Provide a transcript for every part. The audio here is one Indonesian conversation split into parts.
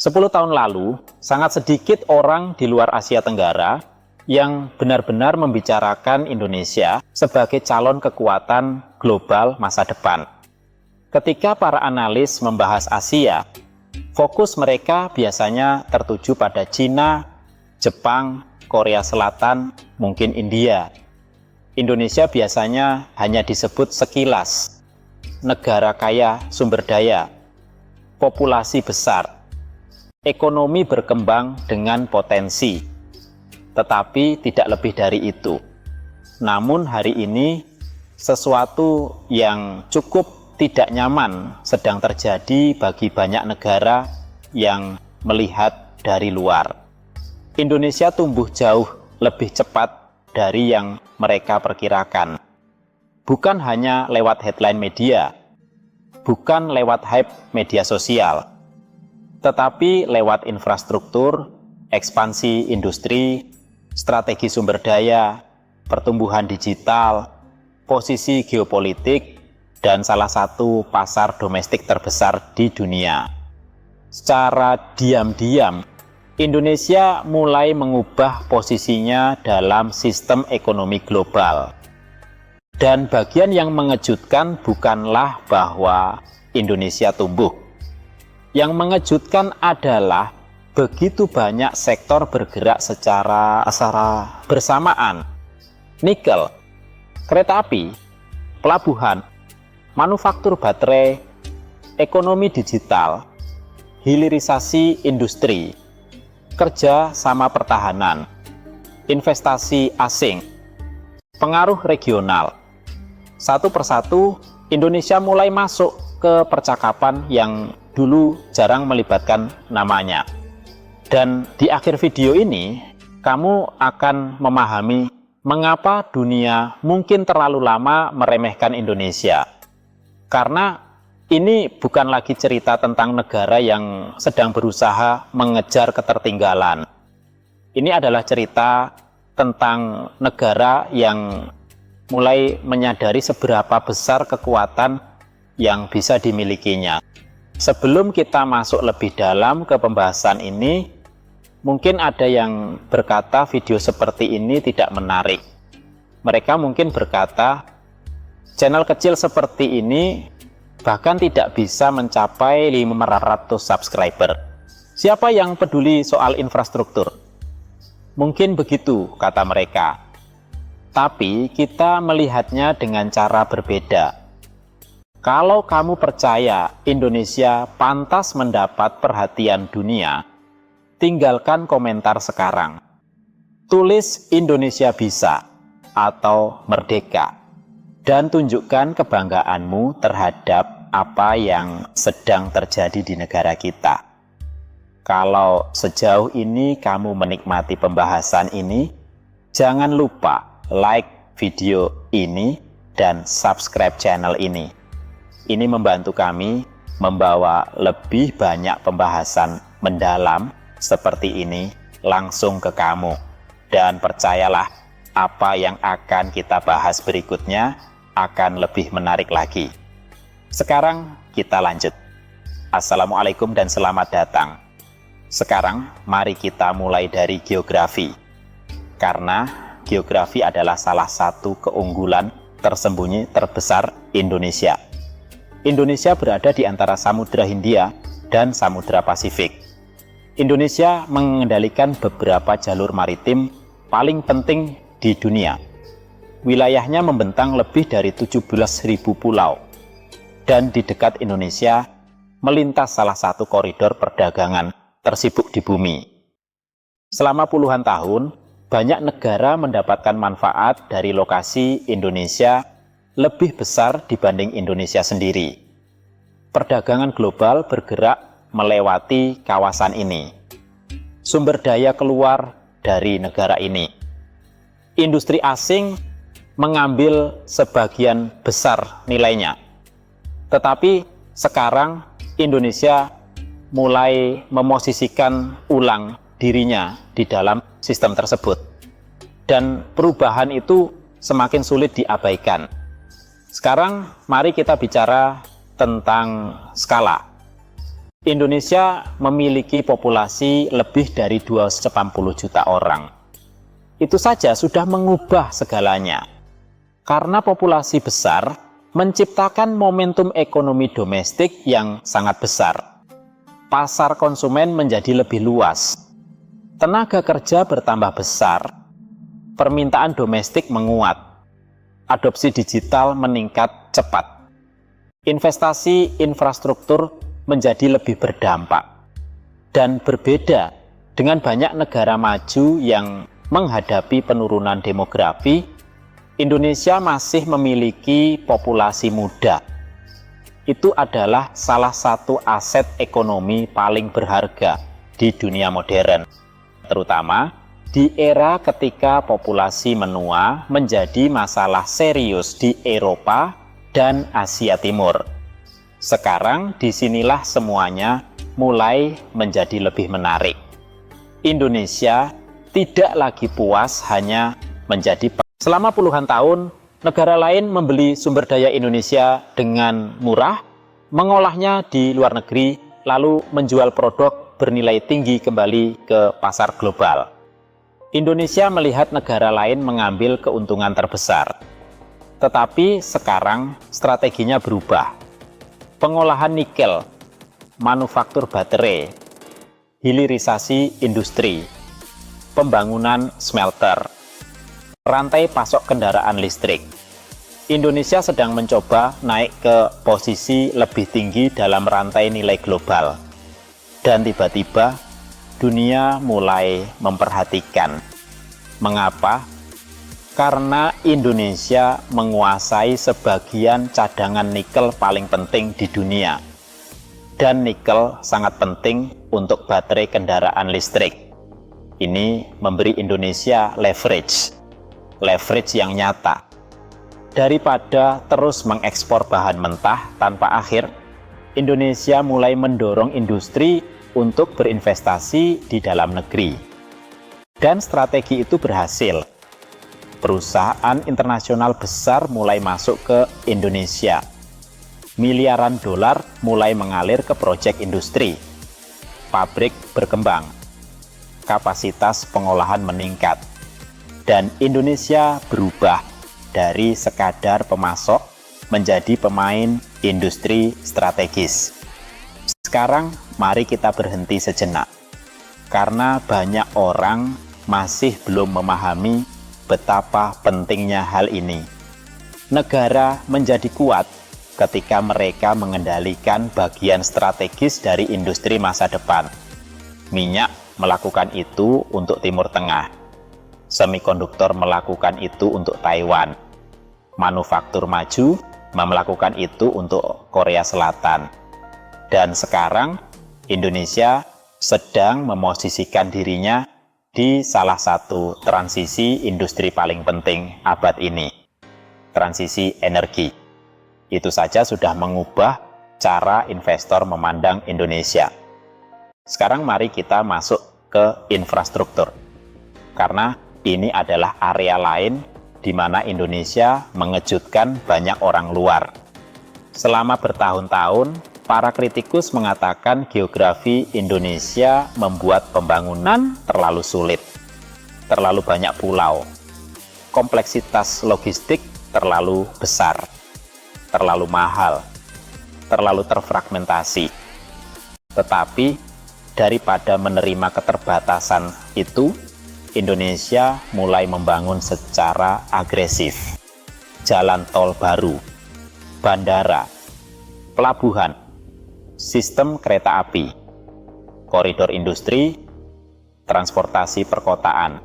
10 tahun lalu, sangat sedikit orang di luar Asia Tenggara yang benar-benar membicarakan Indonesia sebagai calon kekuatan global masa depan. Ketika para analis membahas Asia, fokus mereka biasanya tertuju pada Cina, Jepang, Korea Selatan, mungkin India. Indonesia biasanya hanya disebut sekilas, negara kaya sumber daya, populasi besar, ekonomi berkembang dengan potensi, tetapi tidak lebih dari itu. Namun hari ini, sesuatu yang cukup tidak nyaman sedang terjadi bagi banyak negara yang melihat dari luar. Indonesia tumbuh jauh lebih cepat dari yang mereka perkirakan. Bukan hanya lewat headline media, bukan lewat hype media sosial, tetapi lewat infrastruktur, ekspansi industri, strategi sumber daya, pertumbuhan digital, posisi geopolitik, dan salah satu pasar domestik terbesar di dunia. Secara diam-diam, Indonesia mulai mengubah posisinya dalam sistem ekonomi global. Dan bagian yang mengejutkan bukanlah bahwa Indonesia tumbuh. Yang mengejutkan adalah begitu banyak sektor bergerak secara bersamaan. Nikel, kereta api, pelabuhan, manufaktur baterai, ekonomi digital, hilirisasi industri, kerja sama pertahanan, investasi asing, pengaruh regional. Satu persatu, Indonesia mulai masuk ke percakapan yang dulu jarang melibatkan namanya. Dan di akhir video ini, kamu akan memahami mengapa dunia mungkin terlalu lama meremehkan Indonesia. Karena ini bukan lagi cerita tentang negara yang sedang berusaha mengejar ketertinggalan. Ini adalah cerita tentang negara yang mulai menyadari seberapa besar kekuatan yang bisa dimilikinya. Sebelum kita masuk lebih dalam ke pembahasan ini, mungkin ada yang berkata video seperti ini tidak menarik. Mereka mungkin berkata, channel kecil seperti ini bahkan tidak bisa mencapai 500 subscriber. Siapa yang peduli soal infrastruktur? Mungkin begitu, kata mereka. Tapi kita melihatnya dengan cara berbeda. Kalau kamu percaya Indonesia pantas mendapat perhatian dunia, tinggalkan komentar sekarang. Tulis Indonesia bisa atau merdeka. Dan tunjukkan kebanggaanmu terhadap apa yang sedang terjadi di negara kita. Kalau sejauh ini kamu menikmati pembahasan ini, jangan lupa like video ini dan subscribe channel ini. Ini membantu kami membawa lebih banyak pembahasan mendalam seperti ini langsung ke kamu. Dan percayalah, apa yang akan kita bahas berikutnya akan lebih menarik lagi. Sekarang kita lanjut. Assalamualaikum dan selamat datang. Sekarang mari kita mulai dari geografi. Karena geografi adalah salah satu keunggulan tersembunyi terbesar Indonesia. Indonesia berada di antara Samudra Hindia dan Samudra Pasifik. Indonesia mengendalikan beberapa jalur maritim paling penting di dunia. Wilayahnya membentang lebih dari 17.000 pulau. Dan di dekat Indonesia, melintas salah satu koridor perdagangan tersibuk di bumi. Selama puluhan tahun, banyak negara mendapatkan manfaat dari lokasi Indonesia lebih besar dibanding Indonesia sendiri. Perdagangan global bergerak melewati kawasan ini. Sumber daya keluar dari negara ini. Industri asing mengambil sebagian besar nilainya. Tetapi sekarang Indonesia mulai memosisikan ulang dirinya di dalam sistem tersebut. Dan perubahan itu semakin sulit diabaikan. Sekarang mari kita bicara tentang skala. Indonesia memiliki populasi lebih dari 280 juta orang. Itu saja sudah mengubah segalanya. Karena populasi besar menciptakan momentum ekonomi domestik yang sangat besar. Pasar konsumen menjadi lebih luas. Tenaga kerja bertambah besar. Permintaan domestik menguat. Adopsi digital meningkat cepat. Investasi infrastruktur menjadi lebih berdampak. Dan berbeda dengan banyak negara maju yang menghadapi penurunan demografi, Indonesia masih memiliki populasi muda. Itu adalah salah satu aset ekonomi paling berharga di dunia modern, terutama di era ketika populasi menua menjadi masalah serius di Eropa dan Asia Timur. Sekarang disinilah semuanya mulai menjadi lebih menarik. Indonesia tidak lagi puas hanya menjadi. Selama puluhan tahun, negara lain membeli sumber daya Indonesia dengan murah, mengolahnya di luar negeri, lalu menjual produk bernilai tinggi kembali ke pasar global. Indonesia melihat negara lain mengambil keuntungan terbesar. Tetapi sekarang strateginya berubah. Pengolahan nikel, manufaktur baterai, hilirisasi industri, pembangunan smelter, rantai pasok kendaraan listrik. Indonesia sedang mencoba naik ke posisi lebih tinggi dalam rantai nilai global. Dan tiba-tiba dunia mulai memperhatikan. Mengapa? Karena Indonesia menguasai sebagian cadangan nikel paling penting di dunia. Dan nikel sangat penting untuk baterai kendaraan listrik. Ini memberi Indonesia leverage yang nyata. Daripada terus mengekspor bahan mentah tanpa akhir, Indonesia mulai mendorong industri untuk berinvestasi di dalam negeri. Dan strategi itu berhasil. Perusahaan internasional besar mulai masuk ke Indonesia. Miliaran dolar mulai mengalir ke proyek industri. Pabrik berkembang. Kapasitas pengolahan meningkat. Dan Indonesia berubah dari sekadar pemasok menjadi pemain industri strategis. Sekarang mari kita berhenti sejenak. Karena banyak orang masih belum memahami betapa pentingnya hal ini. Negara menjadi kuat ketika mereka mengendalikan bagian strategis dari industri masa depan. Minyak melakukan itu untuk Timur Tengah. Semikonduktor melakukan itu untuk Taiwan. Manufaktur maju melakukan itu untuk Korea Selatan. Dan sekarang Indonesia sedang memosisikan dirinya di salah satu transisi industri paling penting abad ini, transisi energi. Itu saja sudah mengubah cara investor memandang Indonesia. Sekarang mari kita masuk ke infrastruktur, karena ini adalah area lain di mana Indonesia mengejutkan banyak orang luar. Selama bertahun-tahun, para kritikus mengatakan geografi Indonesia membuat pembangunan terlalu sulit, terlalu banyak pulau, kompleksitas logistik terlalu besar, terlalu mahal, terlalu terfragmentasi. Tetapi daripada menerima keterbatasan itu, Indonesia mulai membangun secara agresif. Jalan tol baru, bandara, pelabuhan, sistem kereta api, koridor industri, transportasi perkotaan,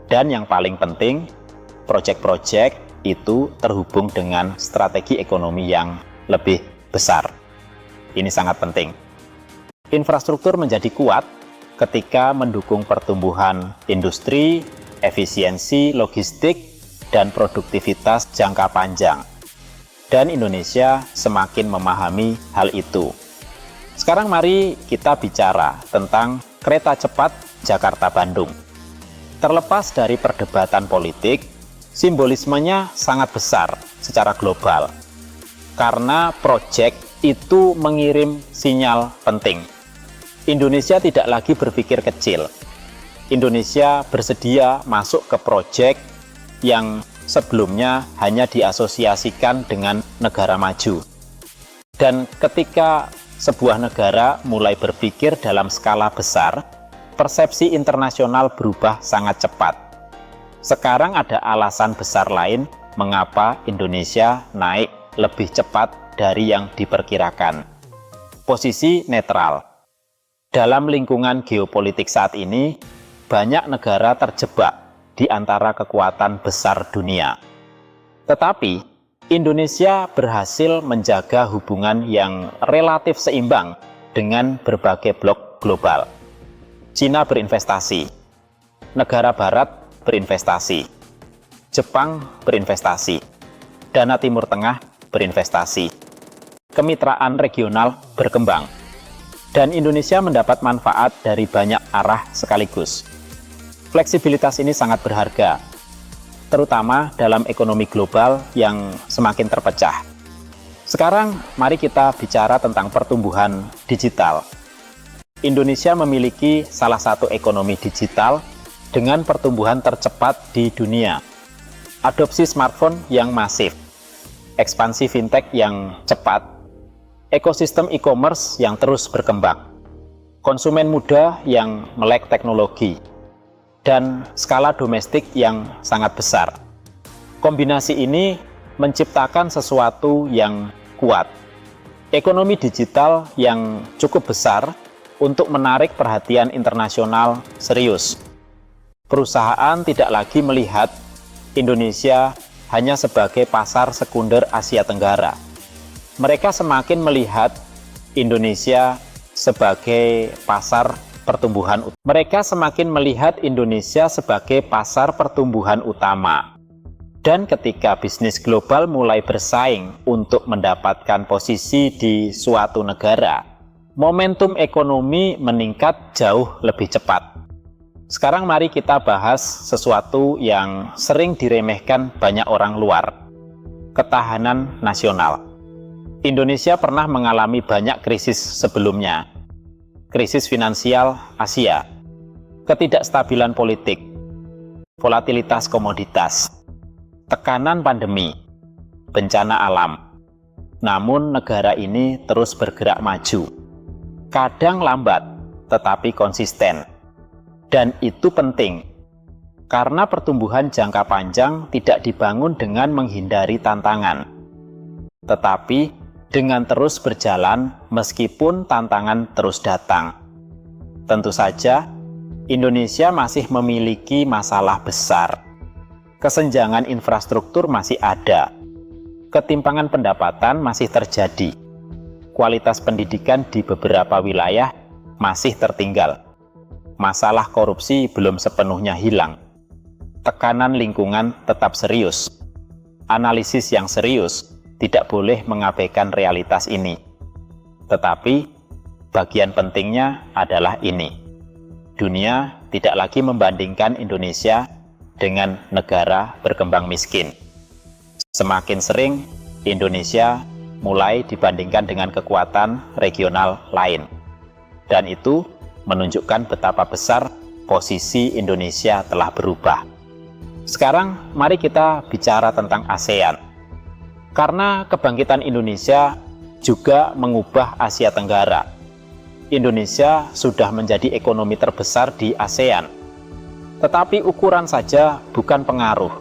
dan yang paling penting, proyek-proyek itu terhubung dengan strategi ekonomi yang lebih besar. Ini sangat penting. Infrastruktur menjadi kuat ketika mendukung pertumbuhan industri, efisiensi logistik, dan produktivitas jangka panjang. Dan Indonesia semakin memahami hal itu. Sekarang mari kita bicara tentang kereta cepat Jakarta-Bandung. Terlepas dari perdebatan politik, simbolismenya sangat besar secara global. Karena proyek itu mengirim sinyal penting. Indonesia tidak lagi berpikir kecil. Indonesia bersedia masuk ke proyek yang sebelumnya hanya diasosiasikan dengan negara maju. Dan ketika sebuah negara mulai berpikir dalam skala besar, persepsi internasional berubah sangat cepat. Sekarang ada alasan besar lain mengapa Indonesia naik lebih cepat dari yang diperkirakan. Posisi netral. Dalam lingkungan geopolitik saat ini, banyak negara terjebak di antara kekuatan besar dunia. Tetapi, Indonesia berhasil menjaga hubungan yang relatif seimbang dengan berbagai blok global. Cina berinvestasi, negara barat berinvestasi, Jepang berinvestasi, Dana Timur Tengah berinvestasi, kemitraan regional berkembang, dan Indonesia mendapat manfaat dari banyak arah sekaligus. Fleksibilitas ini sangat berharga, terutama dalam ekonomi global yang semakin terpecah. Sekarang, mari kita bicara tentang pertumbuhan digital. Indonesia memiliki salah satu ekonomi digital dengan pertumbuhan tercepat di dunia. Adopsi smartphone yang masif, ekspansi fintech yang cepat, ekosistem e-commerce yang terus berkembang, konsumen muda yang melek teknologi, dan skala domestik yang sangat besar. Kombinasi ini menciptakan sesuatu yang kuat. Ekonomi digital yang cukup besar untuk menarik perhatian internasional serius. Perusahaan tidak lagi melihat Indonesia hanya sebagai pasar sekunder Asia Tenggara. Mereka semakin melihat Indonesia sebagai pasar pertumbuhan. Mereka semakin melihat Indonesia sebagai pasar pertumbuhan utama. Dan ketika bisnis global mulai bersaing untuk mendapatkan posisi di suatu negara, momentum ekonomi meningkat jauh lebih cepat. Sekarang mari kita bahas sesuatu yang sering diremehkan banyak orang luar. Ketahanan nasional. Indonesia pernah mengalami banyak krisis sebelumnya. Krisis finansial Asia, ketidakstabilan politik, volatilitas komoditas, tekanan pandemi, bencana alam. Namun negara ini terus bergerak maju. Kadang lambat, tetapi konsisten. Dan itu penting, karena pertumbuhan jangka panjang tidak dibangun dengan menghindari tantangan, tetapi dengan terus berjalan meskipun tantangan terus datang. Tentu saja, Indonesia masih memiliki masalah besar. Kesenjangan infrastruktur masih ada. Ketimpangan pendapatan masih terjadi. Kualitas pendidikan di beberapa wilayah masih tertinggal. Masalah korupsi belum sepenuhnya hilang. Tekanan lingkungan tetap serius. Analisis yang serius tidak boleh mengabaikan realitas ini. Tetapi, bagian pentingnya adalah ini. Dunia tidak lagi membandingkan Indonesia dengan negara berkembang miskin. Semakin sering, Indonesia mulai dibandingkan dengan kekuatan regional lain. Dan itu menunjukkan betapa besar posisi Indonesia telah berubah. Sekarang, mari kita bicara tentang ASEAN. Karena kebangkitan Indonesia juga mengubah Asia Tenggara. Indonesia sudah menjadi ekonomi terbesar di ASEAN. Tetapi ukuran saja bukan pengaruh.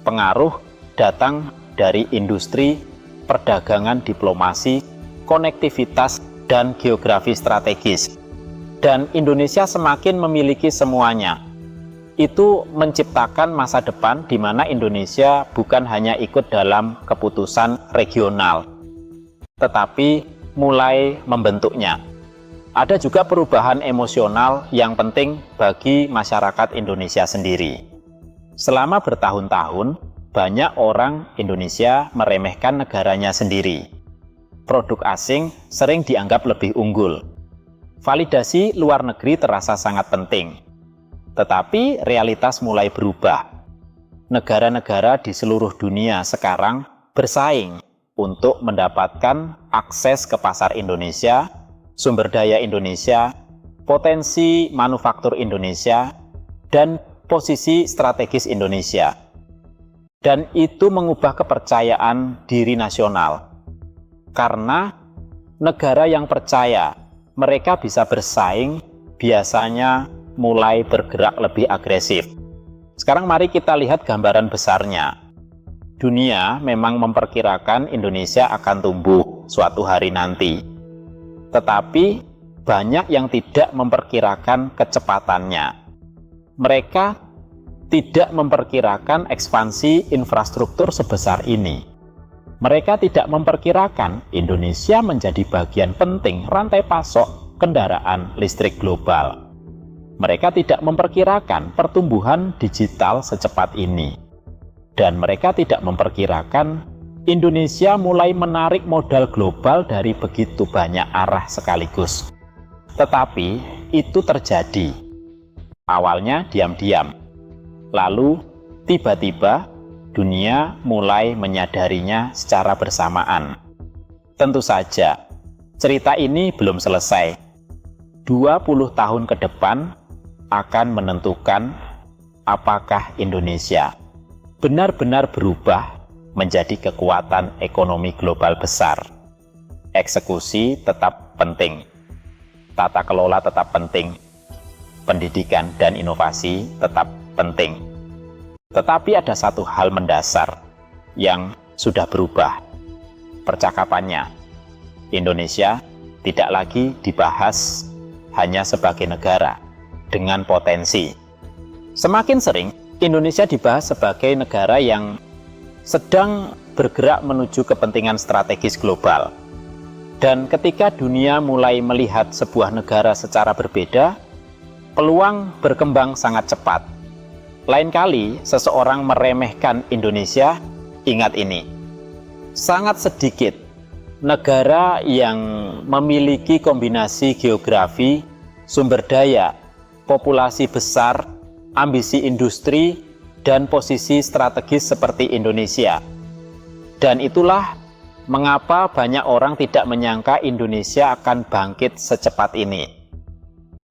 Pengaruh datang dari industri, perdagangan, diplomasi, konektivitas, dan geografi strategis. Dan Indonesia semakin memiliki semuanya. Itu menciptakan masa depan di mana Indonesia bukan hanya ikut dalam keputusan regional, tetapi mulai membentuknya. Ada juga perubahan emosional yang penting bagi masyarakat Indonesia sendiri. Selama bertahun-tahun, banyak orang Indonesia meremehkan negaranya sendiri. Produk asing sering dianggap lebih unggul. Validasi luar negeri terasa sangat penting. Tetapi realitas mulai berubah. Negara-negara di seluruh dunia sekarang bersaing untuk mendapatkan akses ke pasar Indonesia, sumber daya Indonesia, potensi manufaktur Indonesia, dan posisi strategis Indonesia. Dan itu mengubah kepercayaan diri nasional. Karena negara yang percaya mereka bisa bersaing, biasanya mulai bergerak lebih agresif. Sekarang mari kita lihat gambaran besarnya. Dunia memang memperkirakan Indonesia akan tumbuh suatu hari nanti. Tetapi banyak yang tidak memperkirakan kecepatannya. Mereka tidak memperkirakan ekspansi infrastruktur sebesar ini. Mereka tidak memperkirakan Indonesia menjadi bagian penting rantai pasok kendaraan listrik global. Mereka tidak memperkirakan pertumbuhan digital secepat ini. Dan mereka tidak memperkirakan Indonesia mulai menarik modal global dari begitu banyak arah sekaligus. Tetapi itu terjadi. Awalnya diam-diam. Lalu tiba-tiba dunia mulai menyadarinya secara bersamaan. Tentu saja, cerita ini belum selesai. 20 tahun ke depan akan menentukan apakah Indonesia benar-benar berubah menjadi kekuatan ekonomi global besar. Eksekusi tetap penting, tata kelola tetap penting, pendidikan dan inovasi tetap penting. Tetapi ada satu hal mendasar yang sudah berubah. Percakapannya, Indonesia tidak lagi dibahas hanya sebagai negara dengan potensi. Semakin sering Indonesia dibahas sebagai negara yang sedang bergerak menuju kepentingan strategis global. Dan ketika dunia mulai melihat sebuah negara secara berbeda, peluang berkembang sangat cepat. Lain kali seseorang meremehkan Indonesia, ingat ini. Sangat sedikit negara yang memiliki kombinasi geografi, sumber daya, populasi besar, ambisi industri, dan posisi strategis seperti Indonesia. Dan itulah mengapa banyak orang tidak menyangka Indonesia akan bangkit secepat ini.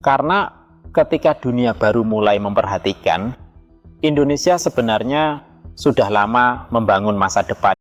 Karena ketika dunia baru mulai memperhatikan, Indonesia sebenarnya sudah lama membangun masa depan